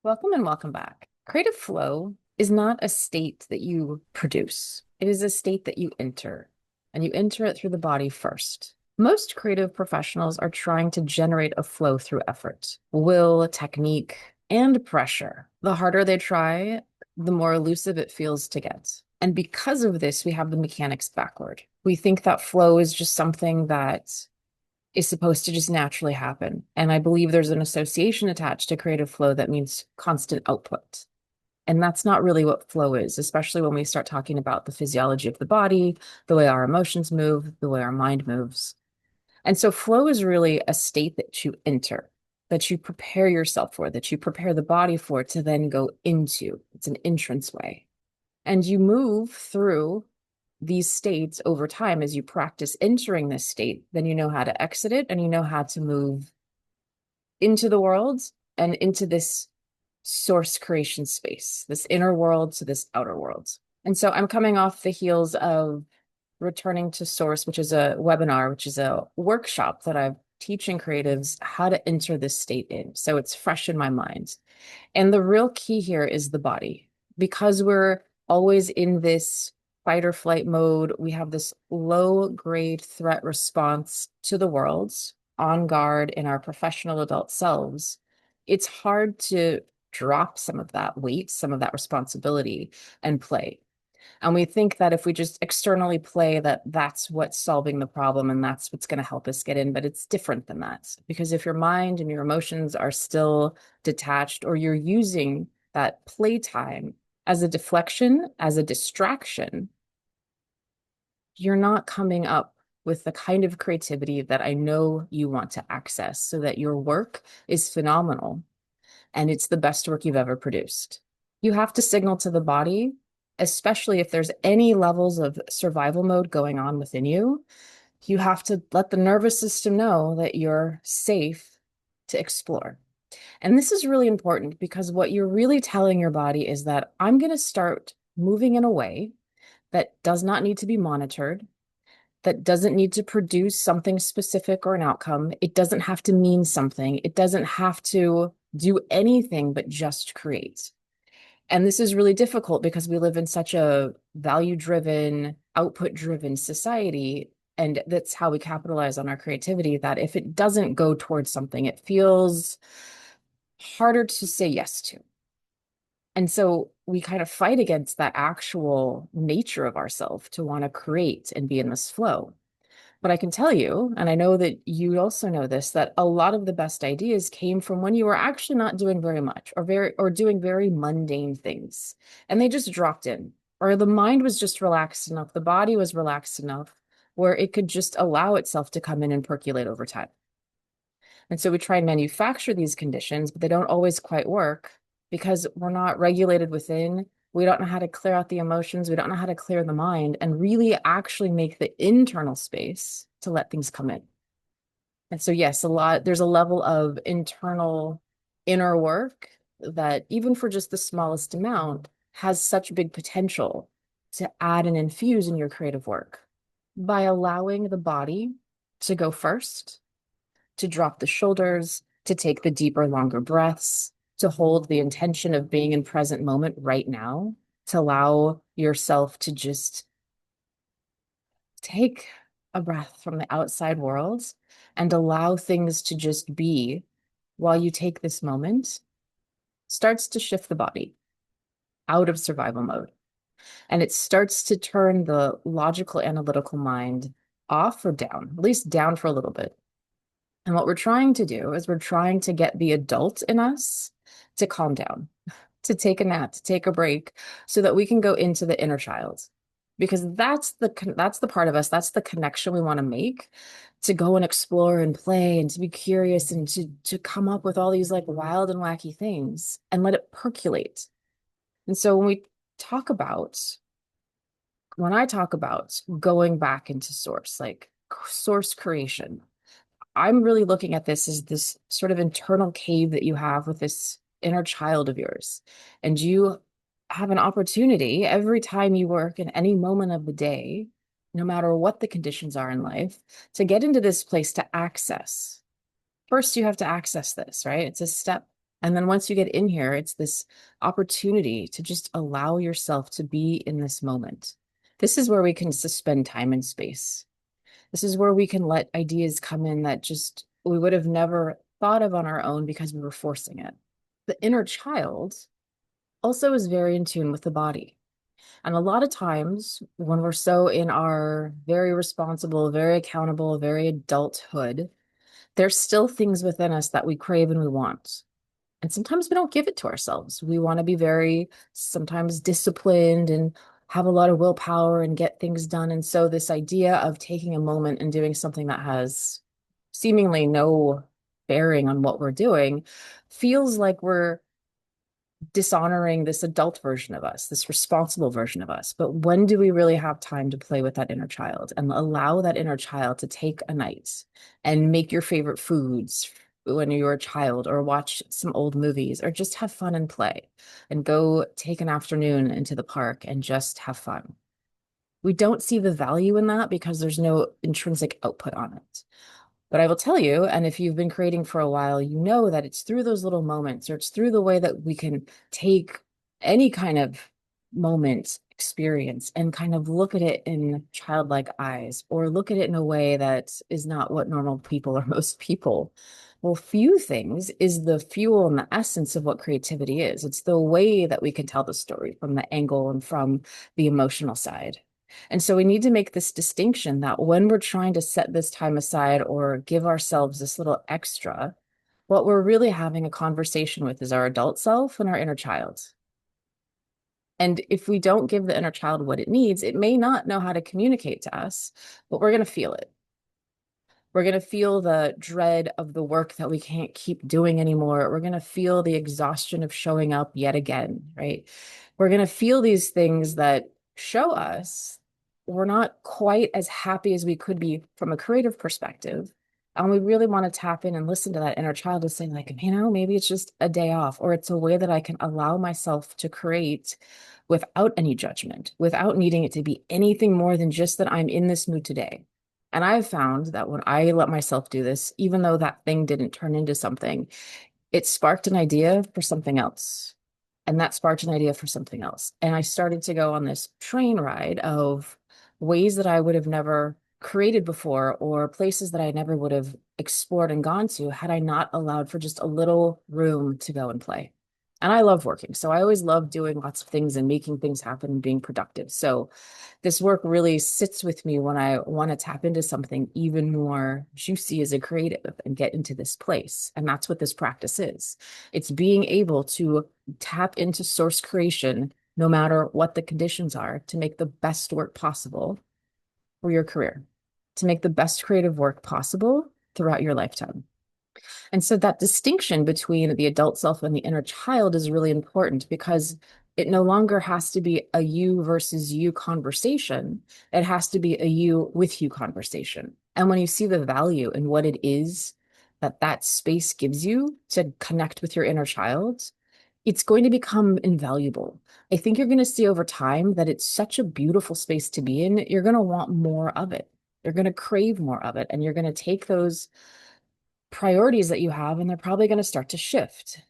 Welcome and welcome back. Creative flow is not a state that you produce. It is a state that you enter, and you enter it through the body first. Most creative professionals are trying to generate a flow through effort, will, technique, and pressure. The harder they try, the more elusive it feels to get. And because of this, we have the mechanics backward. We think that flow is just something that is supposed to just naturally happen. And I believe there's an association attached to creative flow that means constant output. And that's not really what flow is, especially when we start talking about the physiology of the body, the way our emotions move, the way our mind moves. And so flow is really a state that you enter, that you prepare yourself for, that you prepare the body for to then go into. It's an entrance way. And you move through these states over time. As you practice entering this state, then you know how to exit it and you know how to move into the world and into this source creation space, this inner world to this outer world. And so I'm coming off the heels of Returning to Source, which is a webinar, which is a workshop that I'm teaching creatives how to enter this state in. So it's fresh in my mind. And the real key here is the body, because we're always in this fight or flight mode. We have this low grade threat response to the world, on guard in our professional adult selves. It's hard to drop some of that weight, some of that responsibility, and play. And we think that if we just externally play, that that's what's solving the problem and that's what's going to help us get in. But it's different than that. Because if your mind and your emotions are still detached, or you're using that playtime as a deflection, as a distraction, you're not coming up with the kind of creativity that I know you want to access, so that your work is phenomenal and it's the best work you've ever produced. You have to signal to the body, especially if there's any levels of survival mode going on within you. You have to let the nervous system know that you're safe to explore. And this is really important, because what you're really telling your body is that I'm going to start moving in a way that does not need to be monitored, that doesn't need to produce something specific or an outcome. It doesn't have to mean something. It doesn't have to do anything but just create. And this is really difficult because we live in such a value-driven, output-driven society. And that's how we capitalize on our creativity, that if it doesn't go towards something, it feels harder to say yes to. And so we kind of fight against that actual nature of ourselves to want to create and be in this flow. But I can tell you, and I know that you also know this, that a lot of the best ideas came from when you were actually not doing very much, or doing very mundane things. And they just dropped in. Or the mind was just relaxed enough, the body was relaxed enough where it could just allow itself to come in and percolate over time. And so we try and manufacture these conditions, but they don't always quite work because we're not regulated within. We don't know how to clear out the emotions. We don't know how to clear the mind and really actually make the internal space to let things come in. And so, yes, there's a level of internal inner work that, even for just the smallest amount, has such big potential to add and infuse in your creative work by allowing the body to go first, to drop the shoulders, to take the deeper, longer breaths, to hold the intention of being in present moment right now, to allow yourself to just take a breath from the outside world and allow things to just be while you take this moment, starts to shift the body out of survival mode. And it starts to turn the logical, analytical mind off or down, at least down for a little bit. And what we're trying to do is we're trying to get the adult in us to calm down, to take a nap, to take a break, so that we can go into the inner child. Because that's the part of us, that's the connection we want to make, to go and explore and play and to be curious and to come up with all these like wild and wacky things and let it percolate. And so when I talk about going back into source, like source creation, I'm really looking at this as this sort of internal cave that you have with this inner child of yours. And you have an opportunity every time you work in any moment of the day, no matter what the conditions are in life, to get into this place to access. First, you have to access this, right? It's a step And then once you get in here, it's this opportunity to just allow yourself to be in this moment. This is where we can suspend time and space. This is where we can let ideas come in that just we would have never thought of on our own because we were forcing it. The inner child also is very in tune with the body. And a lot of times when we're so in our very responsible, very accountable, very adulthood, there's still things within us that we crave and we want. And sometimes we don't give it to ourselves. We want to be very sometimes disciplined and have a lot of willpower and get things done. And so this idea of taking a moment and doing something that has seemingly no bearing on what we're doing feels like we're dishonoring this adult version of us, this responsible version of us. But when do we really have time to play with that inner child and allow that inner child to take a night and make your favorite foods when you're a child, or watch some old movies, or just have fun and play and go take an afternoon into the park and just have fun? We don't see the value in that because there's no intrinsic output on it. But I will tell you, and if you've been creating for a while, you know that it's through those little moments, or it's through the way that we can take any kind of moment experience and kind of look at it in childlike eyes, or look at it in a way that is not what normal people or most people. Well, few things is the fuel and the essence of what creativity is. It's the way that we can tell the story from the angle and from the emotional side. And so we need to make this distinction that when we're trying to set this time aside or give ourselves this little extra, what we're really having a conversation with is our adult self and our inner child. And if we don't give the inner child what it needs, it may not know how to communicate to us, but we're going to feel it. We're going to feel the dread of the work that we can't keep doing anymore. We're going to feel the exhaustion of showing up yet again, right? We're going to feel these things that show us we're not quite as happy as we could be from a creative perspective. And we really want to tap in and listen to that inner child and say, like, maybe it's just a day off, or it's a way that I can allow myself to create without any judgment, without needing it to be anything more than just that I'm in this mood today. And I've found that when I let myself do this, even though that thing didn't turn into something, it sparked an idea for something else. And that sparked an idea for something else. And I started to go on this train ride of ways that I would have never created before, or places that I never would have explored and gone to had I not allowed for just a little room to go and play. And I love working. So I always love doing lots of things and making things happen and being productive. So this work really sits with me when I want to tap into something even more juicy as a creative and get into this place. And that's what this practice is. It's being able to tap into source creation no matter what the conditions are, to make the best work possible for your career, to make the best creative work possible throughout your lifetime. And so that distinction between the adult self and the inner child is really important, because it no longer has to be a you versus you conversation. It has to be a you with you conversation. And when you see the value in what it is that that space gives you to connect with your inner child, it's going to become invaluable. I think you're going to see over time that it's such a beautiful space to be in. You're going to want more of it. You're going to crave more of it. And you're going to take those priorities that you have, and they're probably going to start to shift.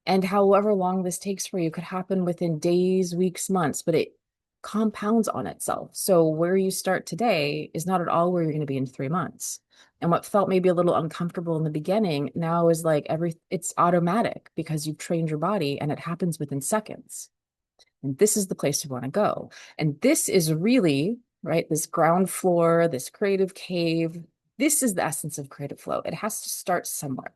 And however long this takes for you could happen within days, weeks, months, but it compounds on itself. So where you start today is not at all where you're going to be in 3 months. And what felt maybe a little uncomfortable in the beginning now is like it's automatic because you've trained your body and it happens within seconds. And this is the place you want to go. And this is really, right, this ground floor, this creative cave. This is the essence of creative flow. It has to start somewhere.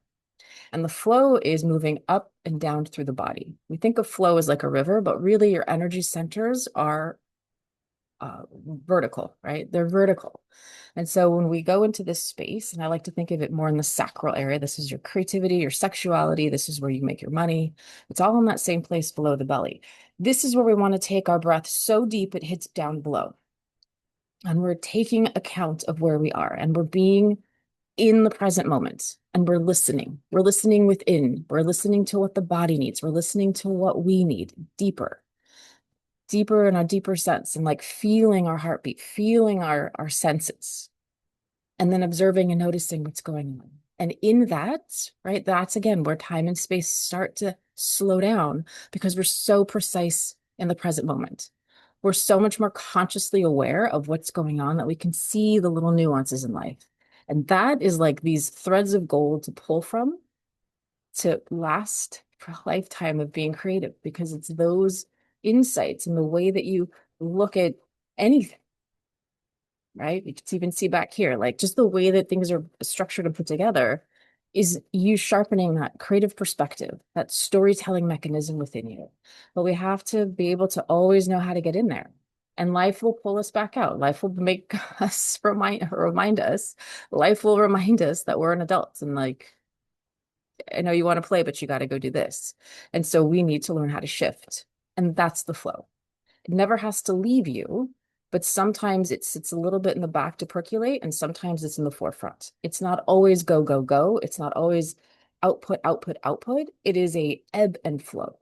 And the flow is moving up and down through the body. We think of flow as like a river, but really your energy centers are vertical, right? They're vertical. And so when we go into this space, and I like to think of it more in the sacral area, this is your creativity, your sexuality, this is where you make your money. It's all in that same place below the belly. This is where we want to take our breath so deep it hits down below. And we're taking account of where we are, and we're being in the present moment, and we're listening. We're listening within. We're listening to what the body needs. We're listening to what we need deeper, deeper in a deeper sense, and like feeling our heartbeat, feeling our senses, and then observing and noticing what's going on. And in that, right, that's again where time and space start to slow down because we're so precise in the present moment. We're so much more consciously aware of what's going on that we can see the little nuances in life. And that is like these threads of gold to pull from to last for a lifetime of being creative because it's those insights and the way that you look at anything, right? You can even see back here, like just the way that things are structured and put together is you sharpening that creative perspective, that storytelling mechanism within you. But we have to be able to always know how to get in there. And life will pull us back out. Life will make us remind us. Life will remind us that we're an adult and like, I know you want to play, but you got to go do this. And so we need to learn how to shift. And that's the flow. It never has to leave you, but sometimes it sits a little bit in the back to percolate, and sometimes it's in the forefront. It's not always go, go, go. It's not always output, output, output. It is a ebb and flow.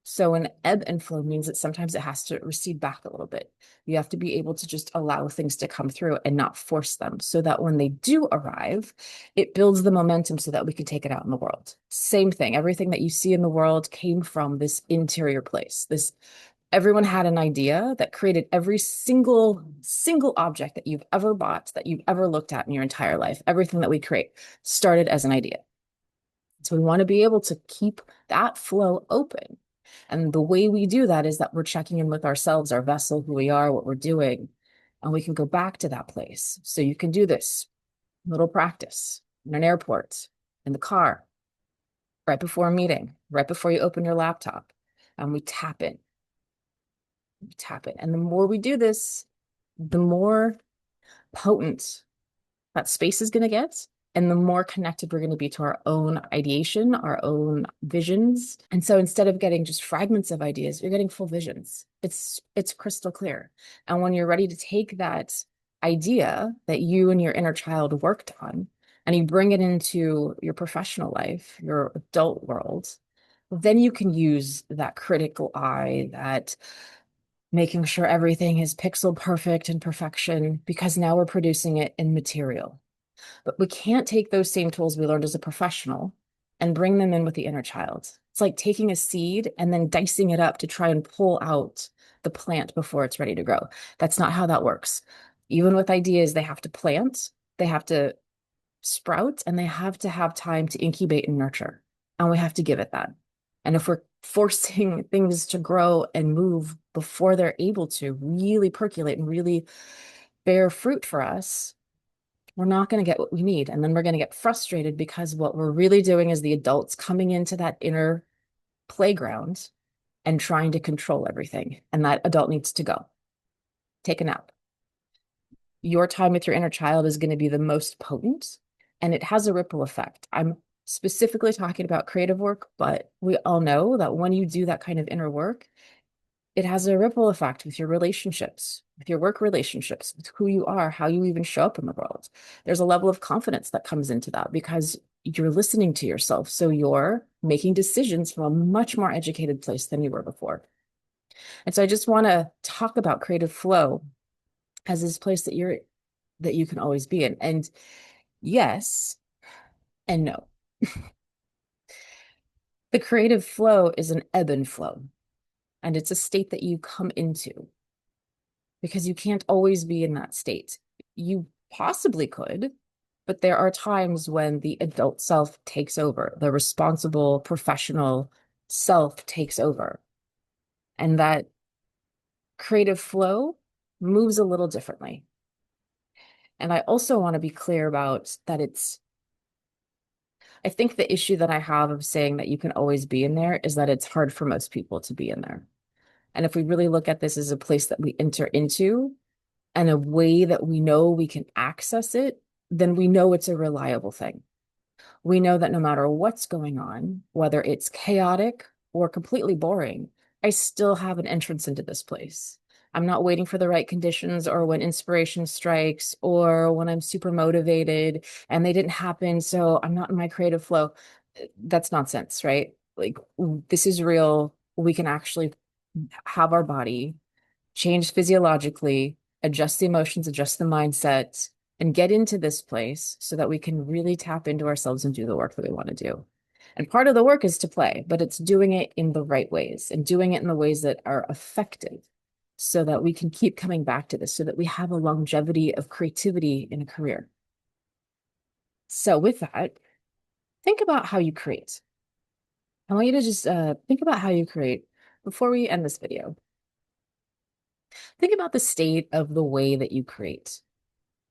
So an ebb and flow means that sometimes it has to recede back a little bit. You have to be able to just allow things to come through and not force them so that when they do arrive, it builds the momentum so that we can take it out in the world. Same thing. Everything that you see in the world came from this interior place. This everyone had an idea that created every single object that you've ever bought, that you've ever looked at in your entire life. Everything that we create started as an idea. So we want to be able to keep that flow open. And the way we do that is that we're checking in with ourselves, our vessel, who we are, what we're doing, and we can go back to that place. So you can do this little practice in an airport, in the car, right before a meeting, right before you open your laptop, and we tap in. We tap in. And the more we do this, the more potent that space is going to get and the more connected we're going to be to our own ideation, our own visions. And so instead of getting just fragments of ideas, you're getting full visions. It's crystal clear. And when you're ready to take that idea that you and your inner child worked on and you bring it into your professional life, your adult world, then you can use that critical eye, that making sure everything is pixel perfect and perfection, because now we're producing it in material. But we can't take those same tools we learned as a professional and bring them in with the inner child. It's like taking a seed and then dicing it up to try and pull out the plant before it's ready to grow. That's not how that works. Even with ideas, they have to plant, they have to sprout, and they have to have time to incubate and nurture. And we have to give it that. And if we're forcing things to grow and move before they're able to really percolate and really bear fruit for us, we're not going to get what we need. And then we're going to get frustrated because what we're really doing is the adults coming into that inner playground and trying to control everything. And that adult needs to go. Take a nap. Your time with your inner child is going to be the most potent, and it has a ripple effect. I'm specifically talking about creative work, but we all know that when you do that kind of inner work, it has a ripple effect with your relationships, with your work relationships, with who you are, how you even show up in the world. There's a level of confidence that comes into that because you're listening to yourself. So you're making decisions from a much more educated place than you were before. And so I just want to talk about creative flow as this place that you can always be in. And yes and no. The creative flow is an ebb and flow, and it's a state that you come into because you can't always be in that state. You possibly could, but there are times when the adult self takes over, the responsible professional self takes over, and that creative flow moves a little differently. And I also want to be clear about that I think the issue that I have of saying that you can always be in there is that it's hard for most people to be in there. And if we really look at this as a place that we enter into and a way that we know we can access it, then we know it's a reliable thing. We know that no matter what's going on, whether it's chaotic or completely boring, I still have an entrance into this place. I'm not waiting for the right conditions or when inspiration strikes or when I'm super motivated and they didn't happen. So I'm not in my creative flow. That's nonsense, right? Like this is real. We can actually have our body change physiologically, adjust the emotions, adjust the mindset, and get into this place so that we can really tap into ourselves and do the work that we want to do. And part of the work is to play, but it's doing it in the right ways and doing it in the ways that are effective so that we can keep coming back to this, so that we have a longevity of creativity in a career. So with that, think about how you create. I want you to just think about how you create before we end this video. Think about the state of the way that you create.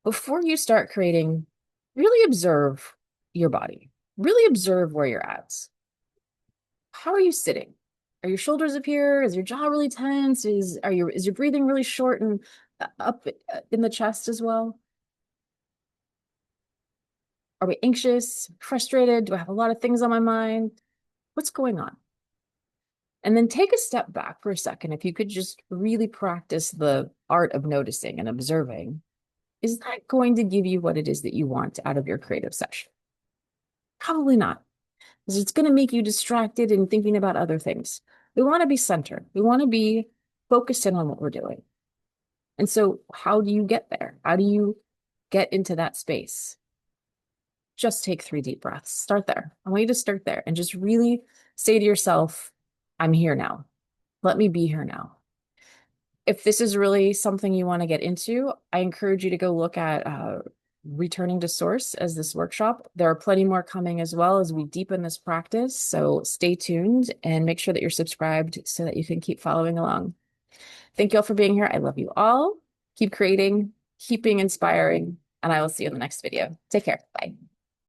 Before you start creating, really observe your body. Really observe where you're at. How are you sitting? Are your shoulders up here? Is your jaw really tense? Is your breathing really short and up in the chest as well? Are we anxious, frustrated? Do I have a lot of things on my mind? What's going on? And then take a step back for a second. If you could just really practice the art of noticing and observing, is that going to give you what it is that you want out of your creative session? Probably not, because it's going to make you distracted and thinking about other things. We want to be centered. We want to be focused in on what we're doing. And so how do you get there? How do you get into that space? Just take 3 deep breaths. Start there. I want you to start there and just really say to yourself, I'm here now. Let me be here now. If this is really something you want to get into, I encourage you to go look at Returning to Source as this workshop. There are plenty more coming as well as we deepen this practice. So stay tuned and make sure that you're subscribed so that you can keep following along. Thank you all for being here. I love you all. Keep creating, keep being inspiring, and I will see you in the next video. Take care. Bye.